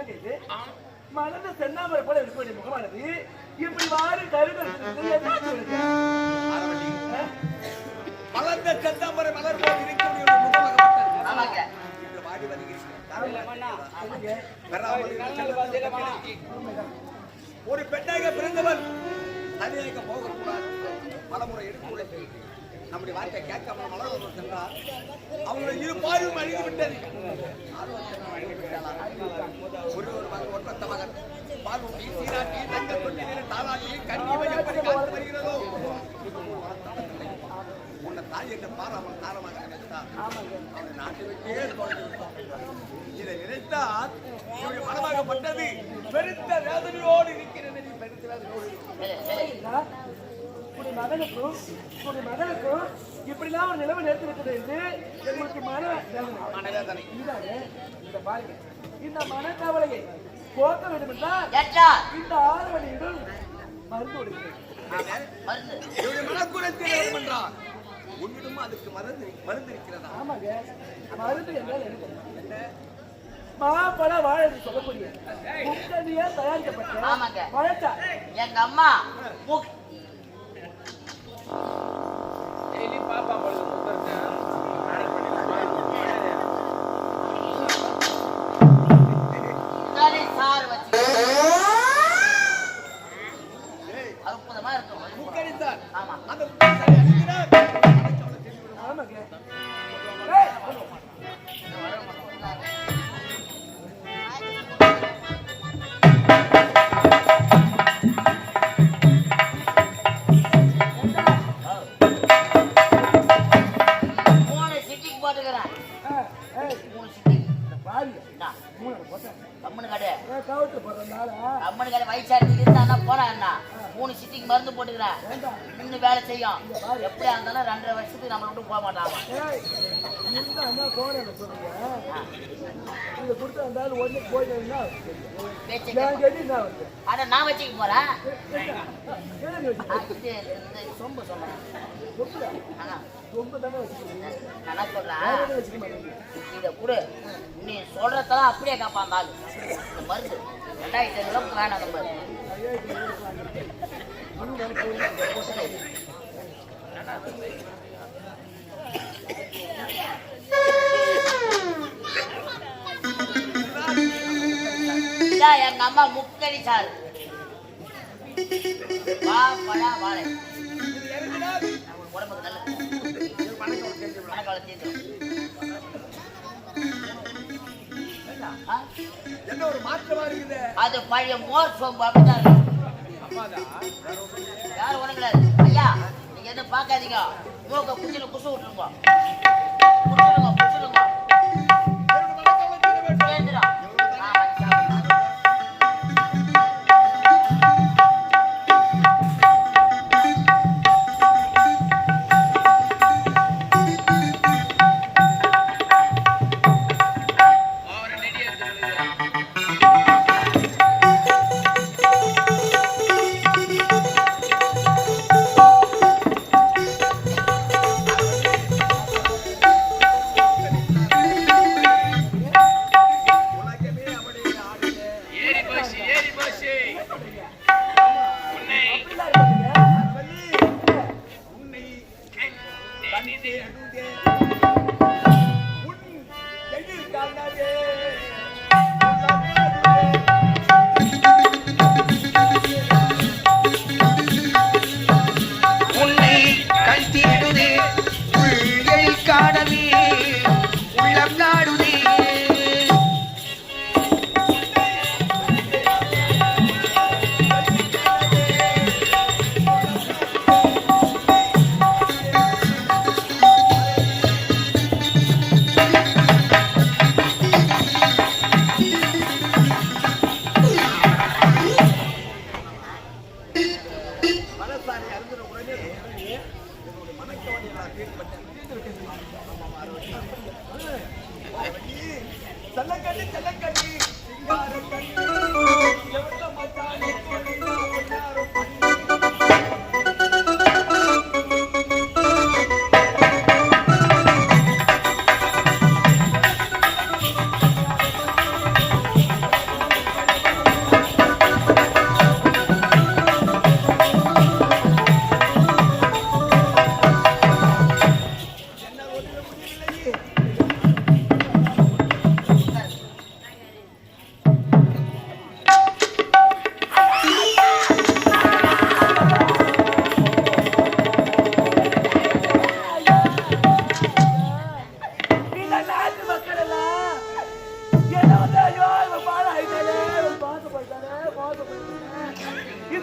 என்னங்க இது? மலர்ந்த செந்தாமரை போல இருக்க வேண்டிய முகமானது இப்படி வாரி கருகள் மலர்ந்த செந்தாமரை மலர் போல் இருக்கக்கூடிய முகமாக ஒரு பெண்ணாக பிறந்தவர் தனியாக போகக்கூடாது. பலமுறை எடுத்து நம்முடைய வார்த்தை கேட்காம மலர் சென்றார். அவங்களுடைய இரு பார்வையும் அழிந்து விட்டது. ஒரு ஒன்பத்த மகன் பார்வதி சீராட்டி தங்க கொண்டு தாளாட்டி கண்ணி எப்படி காத்து வருகிறதோ உன்னை தாய் என்ற பாராமல் தாரமாக நினைத்தார். அவனை நாட்டு விட்டே இதை நினைத்தால் என்னுடைய மனமாகப்பட்டது பெருத்த வேதனையோடு இருக்கிறது. பெருத்த வேதனையோடு மகனுக்கும் இப்படிலாம் ஒரு நிலைமை நேர்த்து விட்டது என்று எங்களுக்கு மனவேதனை. இந்த பாருங்க, இந்த மனக்கவலையை போக்க வேண்டும் என்றால் இந்த 6 வழியிலும் மருந்து கொடுக்கிறேன். மனக்குறத்தில் என்றால் உன்னிடம் அதுக்கு மருந்து இருக்கிறதா? ஆமாங்க, மருந்து என்றால் என்ன? மாப்பழ வாழை சொல்லக்கூடிய முக்கனியா தயாரிக்கப்பட்ட பழச்சா எங்க அம்மா பாப்பா அற்புதமா இருக்கும். மூணு சிட்டிக்கு மருந்து போட்டுக்கிறேன். இன்னும் வேலை செய்யும். எப்படியா இருந்தாலும் 2.5 வருஷத்துக்கு நம்ம விட்டு போக மாட்டாங்க. அத நான் வச்சுக்க போறேன். சொம்பு சொல்றேன். நான் சொல்றேன், இத கூட நீ சொல்றதெல்லாம் அப்படியே காப்பாந்தாள். இந்த மருந்து 2500 வேணாம். நம்ம எங்க அம்மா முக்கடி சார் வாழை உடம்புக்கு நல்ல என்ன ஒரு மாற்றமா இருக்குது. அது பழைய மோர் சோம்பு அப்படிதான். யாரும் உனக்கு ஐயா, நீங்க என்ன பாக்காதீங்க. மூக்க குச்சில குசு விட்டுருங்க.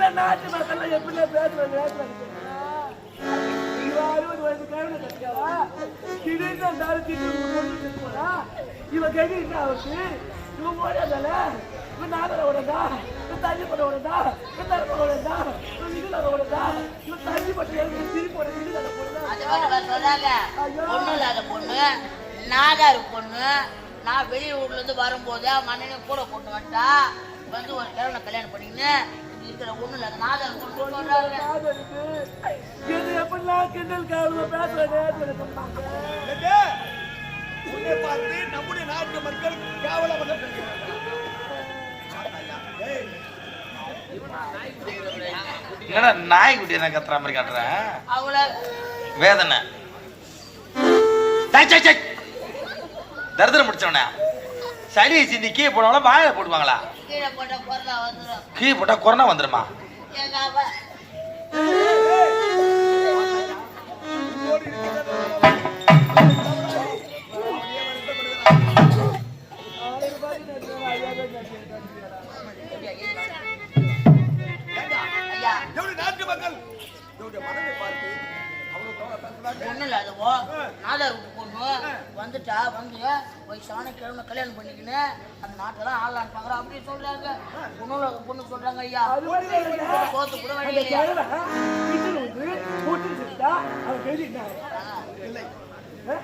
இந்த நாட்டு மக்கள் எப்படி பேசுறாங்க? 60 வயசு கைவில கட்டியாவா திடீர்னு அந்த போனா இவன் கேட்டு என்ன ஆகுது? இவன் ஓடாதால இவன் நாகர ஓடதா, இவன் தள்ளி போட ஓடதா, இவன் தரப்ப ஓடதா, இவன் இதுல ஓடதா, இவன் தள்ளி போட்டு திருப்பி போட இதுல சொல்றாங்க. பொண்ணு இல்லாத பொண்ணு, நாகாரு பொண்ணு. நான் வெளியூர்ல இருந்து வரும்போது மன்னனை கூட கொண்டு வந்துட்டா வந்து ஒரு கிழமை கல்யாணம் பண்ணிக்கின்னு இருக்கிற ஒண்ணு இல்லாத நாகாரு பொண்ணு சொல்றாங்க. இது எப்படிலாம் கிண்டல் காரணமா பேசுறேன் உன்னை பார்த்து நம்முடைய நாட்டு மக்கள் கேவலமாக என்னடா நாய்க்குட்டி என்ன கத்துற மாதிரி காட்டுறேன்? அவங்கள வேதனை தரித்திரம் முடிச்சவன சளி சிந்தி கீழே போனவங்கள வாயில போடுவாங்களா? கீழே போட்ட கொரோனா வந்துடும். கீழே போட்டா கொரோனா வந்துருமா? எங்க அவ ஐயா நாட்டு மக்கள் மனதை பார்த்து பொண்ணு இல்லாதவோ நாதார் வீட்டு பொண்ணு வந்துட்டா வந்து வயசான கிழமை கல்யாணம் பண்ணிக்கின்னு அந்த நாட்டெல்லாம் ஆளான்னு பாக்குறோம் அப்படி சொல்றாங்க. பொண்ணு சொல்றாங்க ஐயா. போத்து கூட வழி இல்லையா? இல்லை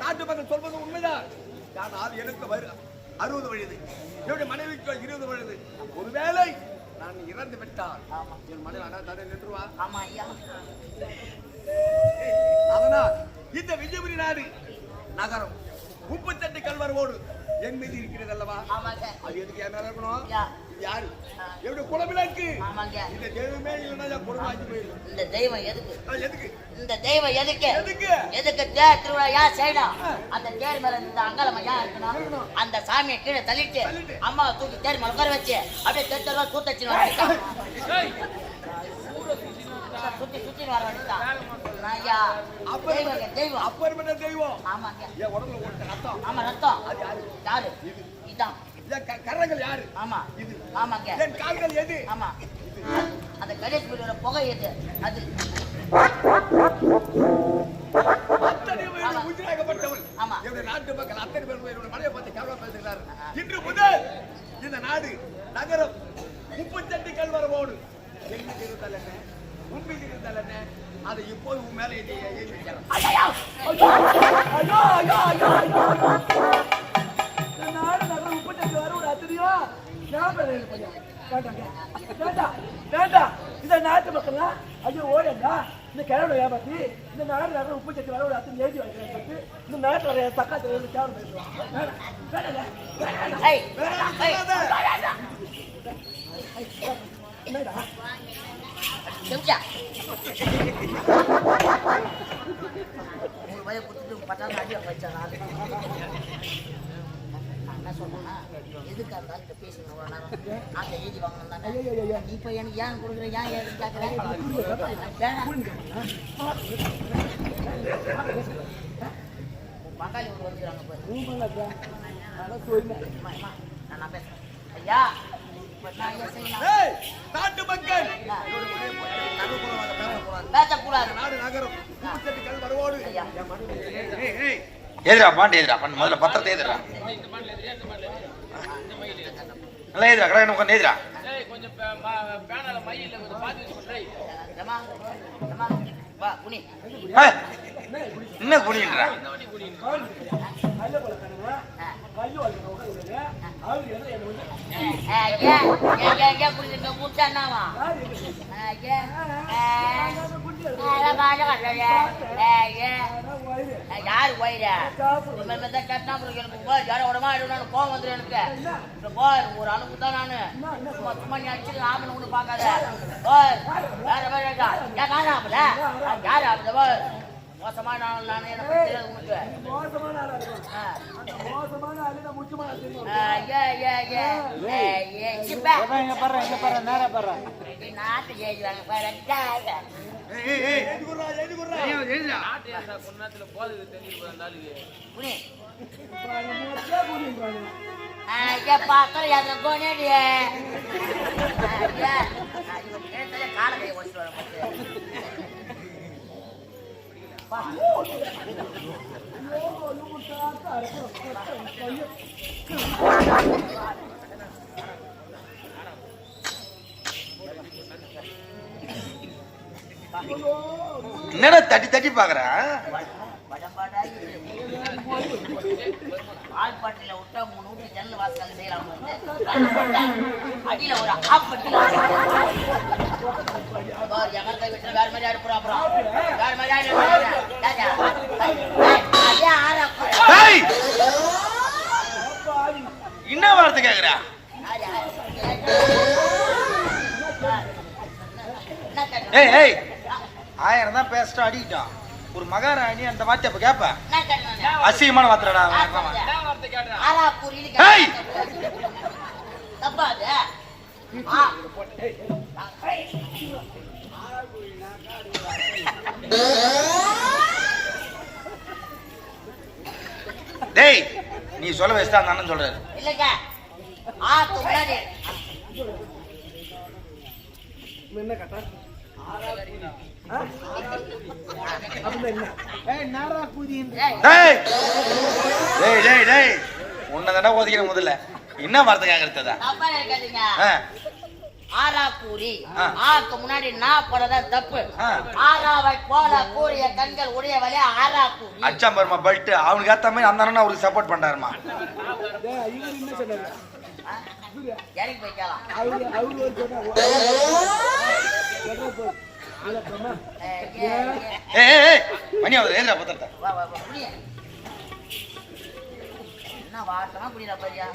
நாட்டு மக்கள் சொல்வது உண்மைதான். ஆனால் எனக்கு 60 வயது, என்னுடைய மனைவிக்கு 20 வயது. ஒருவேளை நான் இறந்து விட்டால் என் மனைவி அண்ணா நின்றுவா. ஆமா ஐயா. அதனால் இந்த விஜயபுரி நாடு நகரம் 38 கல்வரோடு என் மீது இருக்கிறது அல்லவா? ஆமாங்க. அது எதுக்கு என்ன இருக்கணும்? யா. யாரு எப்படி குலவிளக்கு? ஆமாங்க. இந்த தெய்வமே இல்லைன்னா குடும்பமாக்கி போயிடும். இந்த தெய்வம் எதுக்கு? எதுக்கு இந்த தெய்வம் எதுக்கு? எதுக்கு எதுக்கு தேர் திருவிழா ஏன் செய்யணும்? அந்த தேர் மேல இந்த அங்காளம்மா ஏன் இருக்கணும்? அந்த சாமியை கீழே தள்ளிட்டு அம்மாவை தூக்கி தேர் மேல உட்கார வச்சு அப்படியே தெருவா கூத்தச்சு சுத்தி சுத்தி வர வேண்டியதான். ஐயா தெய்வங்க தெய்வம். அப்பேற்பட்ட தெய்வம். ஆமாங்க. என் உடம்புல ஓட்ட ரத்தம். ஆமா ரத்தம். அது யாரு? இதான். என் கரங்கள் யாரு? ஆமா இது. ஆமாங்க. என் கால்கள் எது? ஆமா அந்த கணேஷ் பிள்ளையோட புகை எது? அது அத்தனை பேரும் உயிராகப்பட்டவள். ஆமா. என்னுடைய நாட்டு மக்கள் அத்தனை பேரும் என்னுடைய மனையை பார்த்து கேவலமா பேசுகிறார்கள். இன்று முதல் இந்த நாடு நகரம் 38 கல்வரவோடு எங்க இருந்தால் என்ன, உண்மையில் இருந்தால் என்ன, அதை இப்போது உன் மேல நாடு நகரம் 38 வர ஒரு அத்தனையோ ஞாபகம் கொஞ்சம் வேண்டாம். இந்த நாட்டு மக்கள்லாம் ஐயோ ஓடா இந்த கிழமை ஏமாத்தி இந்த நாடு நகரம் 38 வர ஒரு அத்தனை எழுதி வைக்கிறேன். இந்த நாட்டில் வர தக்காத்து கேவலம் பேசுவாங்க. என்னடா செஞ்சா வய கொடுத்துட்டு பட்டாலும் அடியா வச்சாங்க. என்ன சொல்றேன்னா எதுக்காக இருந்தாலும் பேசுங்க ஒரு நேரம் அந்த எழுதி வாங்கணும் தானே. இப்ப எனக்கு ஏன் கொடுக்குற ஏன் எழுதி கேட்கறேன்? பங்காளி ஒரு வந்துக்கிறாங்க நான் பேசுறேன் ஐயா. நாட்டு மக்கள் பேசக்கூடாது. நாடு நகரம் 38 கல்வரவோடு எதிரா பாண்டு எதிரா பண்ணு. முதல்ல பத்திரத்தை எதிரா நல்லா எதிரா கடை உட்காந்து எதிரா. என்ன குனின்றா? யாரு வயிறு கட்டினா எனக்கு உடமா கோவம் வந்துடும். எனக்கு ஒரு அளவுக்கு தான் நானு சும்மா நீ அடிச்சு ஆமனை ஒண்ணு பாக்காத. வேற வேற ஏன் நானும் ஆகல யாரு ஆகுது மோசமான ஆள் நானே எனக்கு தெரியாது உங்களுக்கு. நாட்டு ஏஜ் பாரு பாக்கல கோனேடி கால கையை வச்சுட்டு வர மாட்டேன். என்னடா தட்டி தட்டி பாக்குறேன்? ஆள்பாட்டில விட்டா 3 வீட்டு ஜன்னல் வாசல் செய்யலாம். அடியில ஒரு ஆஃப் பண்ணிட்டு எமர்த்தை விட்டு வேற மாதிரி அனுப்புறோம். அப்புறம் வேற மாதிரி என்ன வார்த்தை கேக்குறா? ஏய் ஏய் 1000 தான் பேசிட்டு அடிக்கிட்டான். ஒரு மகாராணி அந்த வார்த்தை அப்ப கேப்ப அசிங்கமான வார்த்தைடா. டேய் நீ சொல்ல வச்சுதான் அந்த அண்ணன் சொல்றாரு. இல்லங்க என்ன கட்டா உன்னதான ஒதுக்கிற முதல்ல என்ன வார்த்தை கேக்குறதா? ஆராக்கூரி ஆக்கு முன்னாடி நான் போறதா தப்பு. ஆராவை போல கூறிய கண்கள் உடையவளே ஆராக்கூரி. அச்சாம் பருமா பல்ட்டு அவனுக்கு ஏத்த மாதிரி அந்த அண்ணன் அவருக்கு சப்போர்ட் பண்றாருமா. இறங்கி போய்க்கலாம். மணி அவர் ஏதா பத்திரத்தை என்ன வாட்டமா புரியல பையா.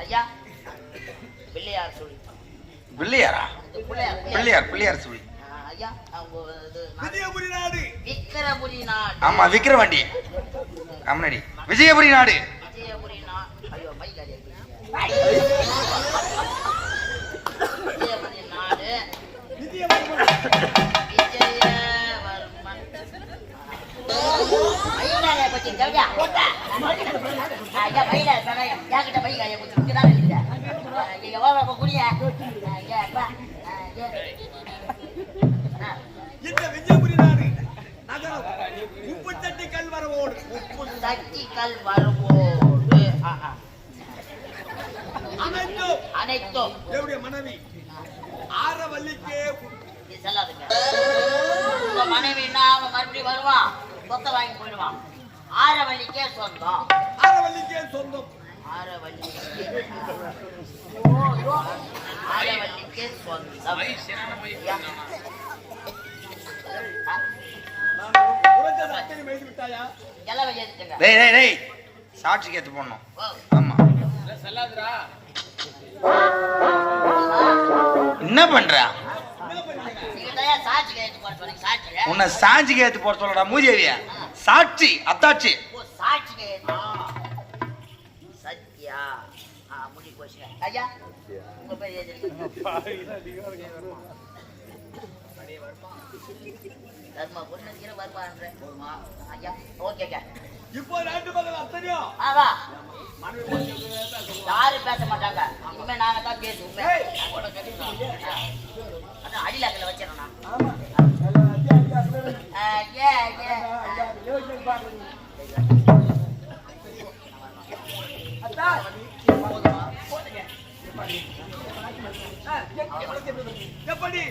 ஐயா பிள்ளையார் சொல்லி. பிள்ளையாரா? பிள்ளையார் பிள்ளையார் சொல்லி. ஐயா விஜயபுரி நாடு. விக்கிரபுரி நாடு. ஆமா விக்கிரவாண்டி முன்னாடி விஜயபுரி நாடு. விஜயபுரி நாடு. ஐயோ பைக்காரி. விஜயபுரி நாடு. விஜயவர்மன். பைக்காரியை பத்தி கவியா ஐயா பைக்காரி சொன்ன என்கிட்ட பைக்காரியை பத்தி இங்கதான் இருக்கேன். இங்க வா குடிய இந்த விஜயபுரி நாடு நகரம் உப்பு சட்டி கல் வரவோடு. உப்பு சட்டி கல் வரவோடு அனைத்தும் அனைத்தும் என்னுடைய மனைவி ஆரவல்லிக்கே. செல்லாதுங்க. உங்க மனைவின்னா அவன் மறுபடியும் வருவான், சொத்தை வாங்கி போயிடுவான். ஆரவல்லிக்கே சொந்தம். ஆரவல்லிக்கே சொந்தம். ஆரவல்லிக்கே சொந்தம். எல்லாம் வெளியேற்றுங்க. டேய் டேய் டேய் சாட்சிக்கு ஏத்து போடணும். ஆமா என்ன பண்ற? உன்னை சாட்சிக்கு ஏத்து போட சொல்லடா மூதேவியா. சாட்சி அத்தாட்சி. சத்யா முடி போச்சு. ஐயா உங்க பேர் தர்மா பொண்ணு வருவான்ற ஐயா. ஓகேங்க. இப்போ ரெண்டு பக்கம் அத்தனையும் ஆவா யாரும் பேச மாட்டாங்க. இனிமே நாங்க தான் பேசுவோம். அதான் அடிலாக்கல வச்சிடணும். எப்படி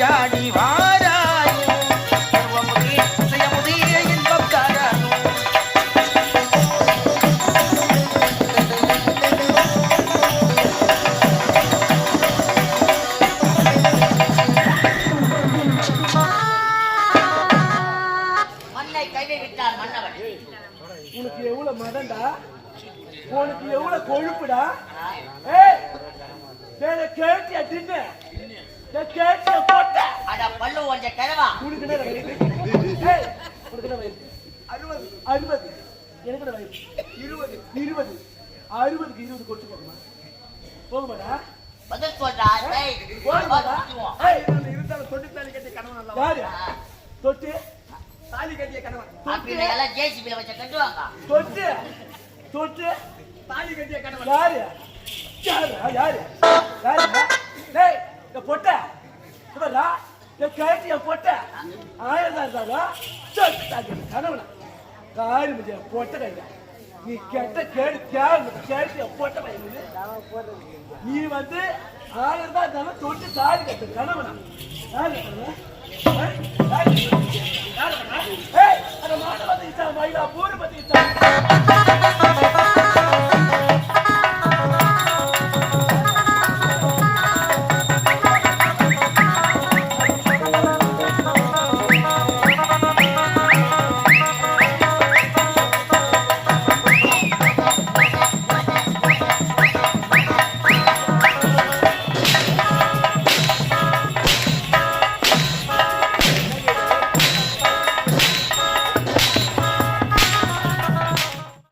விளையாடி வாராயோ சர்வமுதி செய்யமுதிய இன்பம் தாராயோ மண்ணை கையை விட்டார் மன்னவன். உனக்கு எவ்வளவு மதண்டா, உனக்கு எவ்வளவு கொழுப்புடா. ஏய் கேட்டியா தின்னு கேட்டியா போட்ட அட பல்லு ஒன்ற கிழவா. உனக்கு என்ன வயசு? ஏய் உனக்கு என்ன வயசு? 60 எனக்கு என்ன வயசு? 20 60க்கு 20 கொட்டு போகுமாடா? பதில் சொல்றா. டேய் போகுமாடா? ஏய் இருந்தாலும் தொட்டு தாலி கட்டிய கணவன் அல்லவா? யாரு தொட்டு தாலி கட்டிய கணவன். அப்படி எல்லாம் ஜேசிபில வச்ச கட்டுவாங்க. தொட்டு தொட்டு தாலி கட்டிய கணவன். யாரு யாரு யாரு யாரு? டேய் இந்த பொட்ட இவரா கேட்டிய பொட்ட 1000 தாடா கணவனா காரி முடிய பொட்ட கையில நீ கெட்ட கேடு கேட்டிய பொட்ட பையன் நீ வந்து 1000 தான் இருந்தாலும் தொட்டு தாடி கட்ட கணவனா யாரு ஏய் அந்த மாட்டை வந்து மயிலா பூரு பத்தி